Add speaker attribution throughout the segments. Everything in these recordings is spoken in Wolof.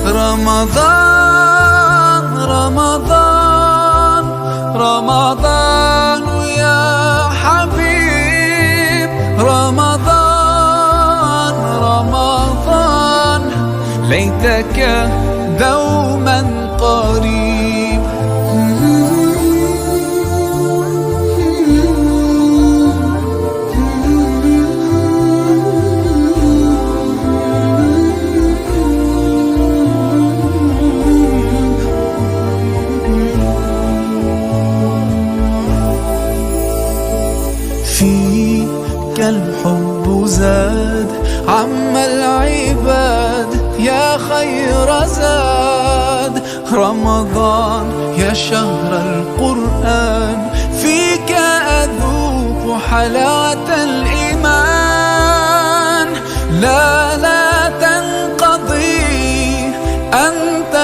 Speaker 1: رمضان رمضان رمضان يا حبيب رمضان رمضان ليتك دوما قريب فيك الحب زاد عم العباد يا خير زاد رمضان يا شهر القرآن فيك أذوق حلاوة الإيمان لا تنقضي أنت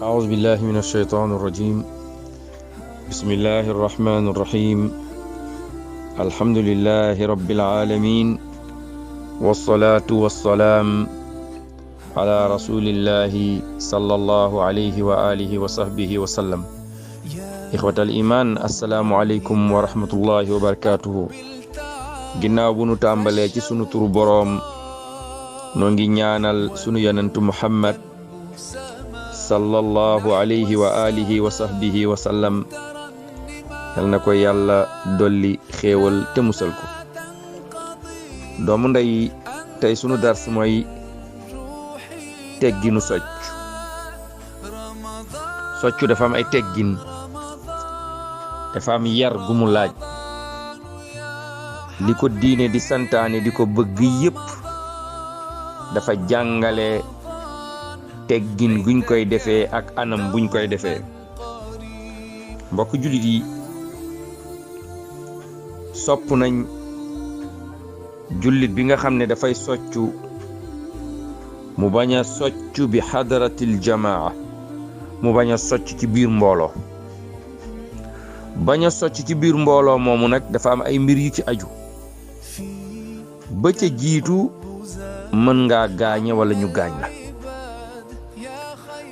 Speaker 2: أعوذ بالله من الشيطان الرجيم بسم الله الرحمن الرحيم الحمد لله رب العالمين والصلاة والسلام على رسول الله صلى الله عليه وآله وصحبه وسلم إخوة الإيمان السلام عليكم ورحمة الله وبركاته ginnaaw bu nu tàmbalee ci sunu turu boroom noo ngi ñaanal sunu yonentu Muhammad sallallahu alayhi wa alihi wa sahbihi wa sallam yal na ko yàlla dolli xéewal te musal ko doomu ndey tey sunu dars mooy tegginu soccu dafa am ay teggin dafa am yar gu mu laaj li ko diine di santaane di ko bëgg yépp dafa jàngale teggin guñ koy defee ak anam buñ koy defee mbokk jullit yi sopp nañ jullit bi nga xam ne dafay soccu mu bañ a soccu bi xadaratil jamaa mu bañ a socc ci biir mbooloo bañ a socc ci biir mbooloo moomu nag dafa am ay mbir yu ci aju ba ca jiitu mën ngaa gaañe wala ñu gaañ la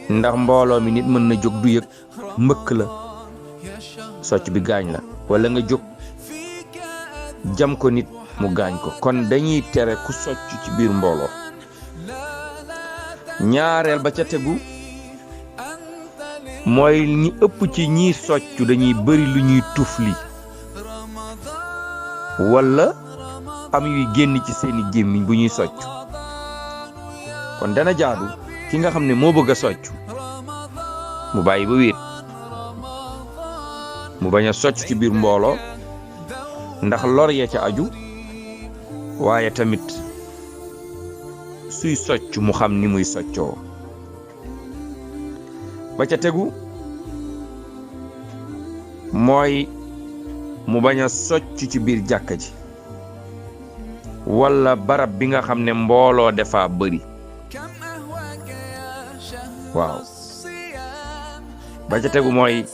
Speaker 2: ndax mbooloo mi nit mën na jóg du yëg mbëkk la socc bi gaañ la wala nga jóg jam ko nit mu gaañ ko kon dañuy tere ku socc ci biir mbooloo ñaareel ba ca tegu mooy ñi ëpp ci ñiy socc dañuy bari lu ñuy tufli wala am yuy génn ci seeni gémmiñ bu ñuy socc kon dana jaadu ki nga xam ne moo bëgg a socc mu bàyyi ba wéet mu bañ a socc ci biir mbooloo ndax lor ya ca aju waaye tamit suy socc mu xam ni muy soccoo ba ca tegu mooy mu bañ a socc ci biir jàkka ji walla barab bi nga xam ne mbooloo dafa bari waaw ba ca tegu mooy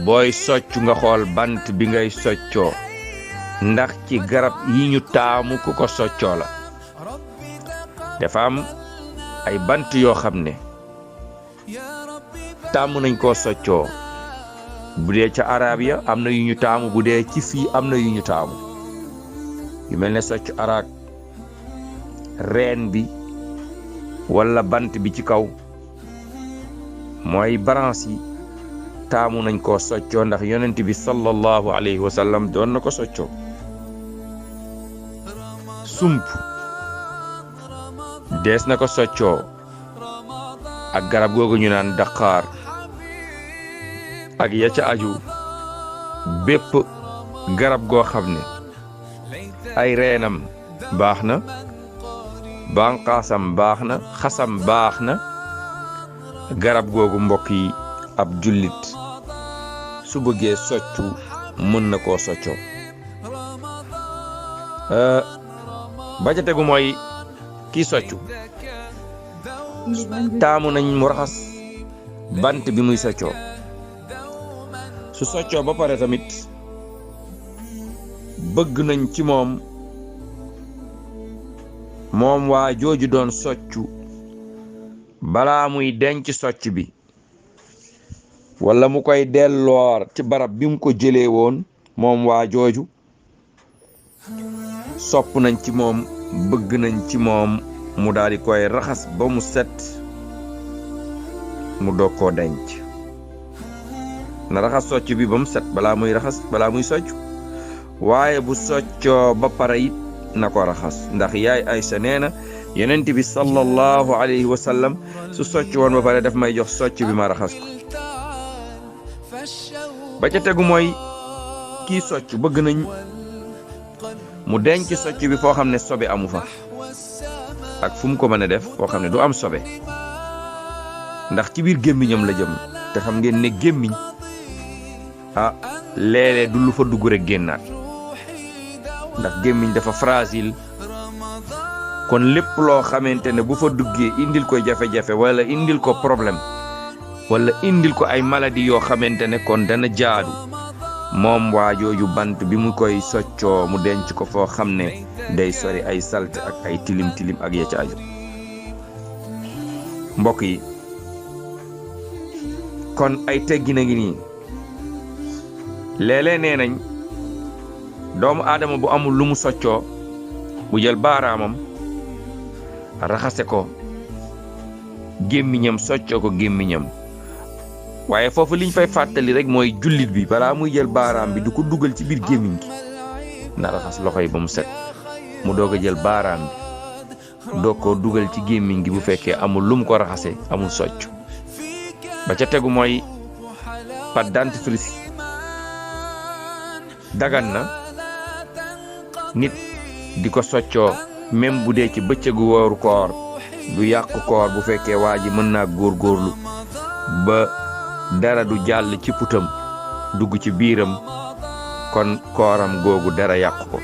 Speaker 2: booy socc nga xool bant bi ngay soccoo ndax ci garab yi ñu taamu ku ko soccoo la dafa am ay bant yoo xam ne taamu nañ koo soccoo bu dee ca arab ya am na yu ñu taamu bu dee ci fii am na yu ñu taamu yu mel ne socc araak reen bi walla bant bi ci kaw mooy branche yi taamu nañ koo soccoo ndax yonent bi sallallahu alayhi wa sallam doon na ko soccoo sump dees na ko soccoo ak garab googu ñu naan daqaar ak ya ca aju bépp garab goo xam ne ay reenam baax na banqaasam baax na xasam baax na garab googu mbokk yi ab jullit su bëggee soccu mën na koo soccoo ba ca tegu mooy kii soccu taamu nañ mu raxas bant bi muy soccoo su soccoo ba pare tamit bëgg nañ ci moom waa jooju doon soccu balaa muy denc socc bi wala mu koy delloor ci barab bi mu ko jëlee woon moom waa jooju sopp nañ ci moom bëgg nañ ci moom mu daal di koy raxas ba mu set mu doog koo denc na raxas socc bi ba mu set balaa muy socc waaye bu soccoo ba pare it na ko raxas ndax yaay Aysa nee na yonent bi sallallahu alayhi wa sallam su socc woon ba pare daf may jox socc bi ma raxas ko ba ca tegu mooy kii socc bëgg nañ mu denc socc bi foo xam ne sobe amu fa ak fu mu ko mën a def foo xam ne du am sobe ndax ci biir gémmiñam la jëm te xam ngeen ne gémmiñ léeg-léeg du lu fa dugg rek génnaat ndax gémmiñ dafa fragile kon lépp loo xamante ne bu fa duggee indil ko jafe-jafe wala indil ko problème wala indil ko ay maladie yoo xamante ne kon dana jaadu moom waa jooju bant bi mu koy soccoo mu denc ko foo xam ne day sori ay salte ak ay tilim tilim ak ya ca aju mbokk yi kon ay teggi na ngi nii léeg-léeg nee nañ doomu aadama bu amul lu mu soccoo bu jël baaraamam raxase ko gémmiñam soccoo ko gémmiñam waaye foofu liñ fay fàttali rek mooy jullit bi balaa muy jël baaraam bi du ko dugal ci biir gémmiñ gi na raxas loxo yi ba mu set mu doog a jël baaraam bi doog koo dugal ci gémmiñ gi bu fekkee amul lu mu ko raxase amul socc ba ca tegu mooy pâte dentifrice dagan na nit di ko soccoo même bu dee ci bëccëgu wooru koor du yàq koor bu fekkee waa ji mën naa góorgóorlu ba dara du jàll ci putam dugg ci biiram kon kooram googu dara yàq ko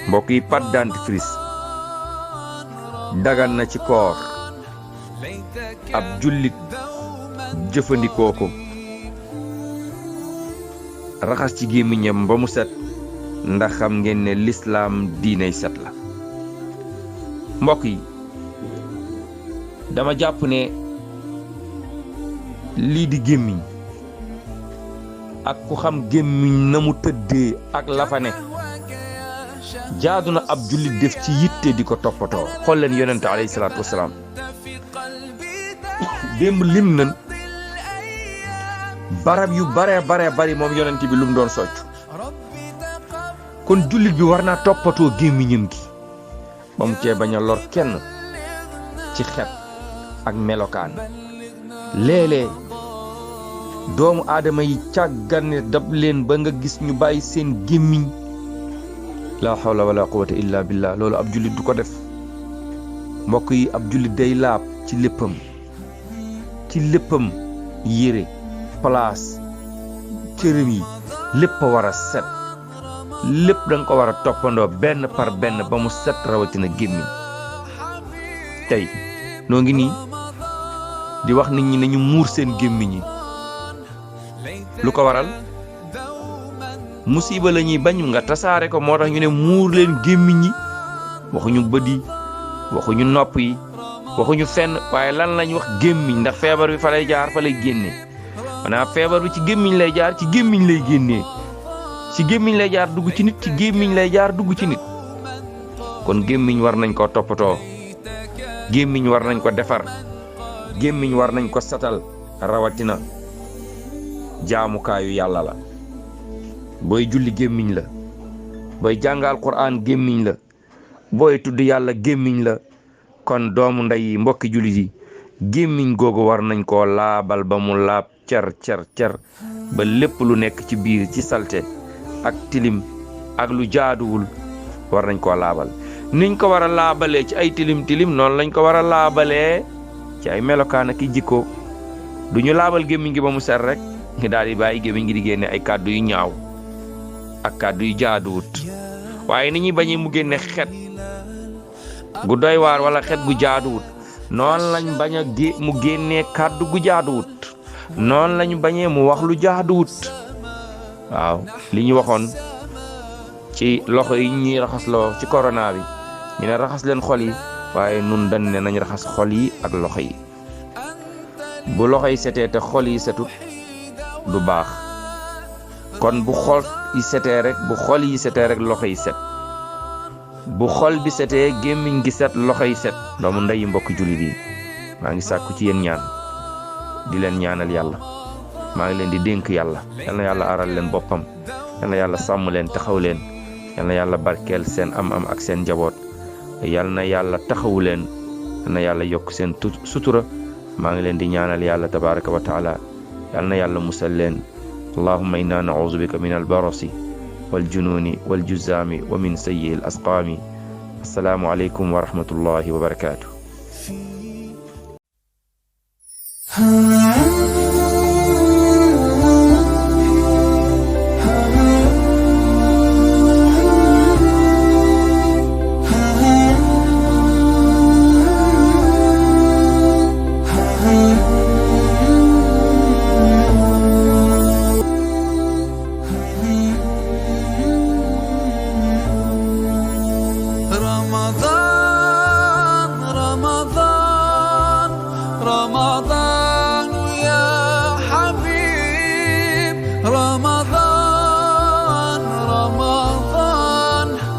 Speaker 2: mbokk yi pâte dentifrice dagan na ci koor ab jullit jëfandikoo ko raxas ci gémmiñam ba mu set ndax xam ngeen ne lislaam diiney set la mbokk yi dama jàpp ne lii di gémmiñ ak ku xam gémmiñ na mu tëddee ak la fa ne jaadu na ab jullit def ci yitte di ko toppatoo xool leen yonente alayhi salaatu wasalaam démb lim nan barab yu bare bari moom yonente bi lu mu doon socc kon jullit bi war naa toppatoo gémmiñam gi ba mu cee bañ a lor kenn ci xet ak melokaan léeg-léeg doomu aadama yi càggane dab leen ba nga gis ñu bàyyi seen gémmiñ la hawla wala quwwata illa billah loolu ab jullit du ko def mbokk yi ab jullit day laab ci léppam yére place cërëm yi lépp a war a set lépp danga ko war a toppandoo benn par benn ba mu set rawatina gémmiñ tey noo ngi nii di wax nit ñi nañu muur seen gémmiñ yi lu ko waral musiba la ñuy bañ nga tasaare ko moo tax ñu ne muur leen gémmiñ yi waxuñu bët yi waxuñu nopp yi waxuñu fenn waaye lan lañ wax gémmiñ ndax feebar bi fa lay jaar fa lay génne maanaam feebar bi ci gémmiñ lay jaar ci gémmiñ lay génnee ci gémmiñ lay jaar dugg ci nit ci gémmiñ lay jaar dugg ci nit kon gémmiñ war nañ ko toppatoo gémmiñ war nañ ko defar gémmiñ war nañ ko satal rawatina jaamukaayu yàlla la booy julli gémmiñ la booy jàngal Qur'an gémmiñ la booy tudd yàlla gémmiñ la kon doomu ndey yi mbokki jullit yi gémmiñ googu war nañ koo laabal ba mu laab cer ba lépp lu nekk ci biir ci salte ak tilim ak lu jaaduwul war nañ koo laabal niñ ko war a laabalee ci ay tilim noonu lañ ko war a laabalee ci ay melokaan ak i jikko du ñu laabal gémmiñ gi ba mu set rek ngi daal di bàyyi gémmiñ gi di génne ay kàddu yu ñaaw ak kàddu yu jaaduwut waaye ni ñuy bañee mu génne xet gu doy waar wala xet gu jaaduwut noonu lañ bañ a mu génnee kàddu gu jaaduwut noonu lañ bañee mu wax lu jaaduwut waaw li ñu waxoon ci loxo yi ñuy raxasloo ci corona bi ñu ne raxas leen xol yi waaye nun dañ ne nañ raxas xol yi ak loxo yi. bu loxo yi setee te xol yi setut du baax kon bu xol yi setee rek loxo yi set. bu xol bi setee gémmiñ gi set loxo yi set. doomu ndeyi mbokk jullit yi maa ngi sàkku ci yéen ñaan di leen ñaanal yàlla maa ngi leen di dénk yàlla yal na yàlla aral leen boppam yal na yàlla sàmm leen taxaw leen yal na yàlla barkeel seen am-am ak seen njaboot yal na yàlla taxawu leen yal na yàlla yokk seen sutura maa ngi leen di ñaanal yàlla tabaraka wa taala yal na yàlla musal leen allahumma inna nauzu bika min albarasi والجنون والجزام ومن سيء الأسقام السلام عليكم ورحمة الله وبركاته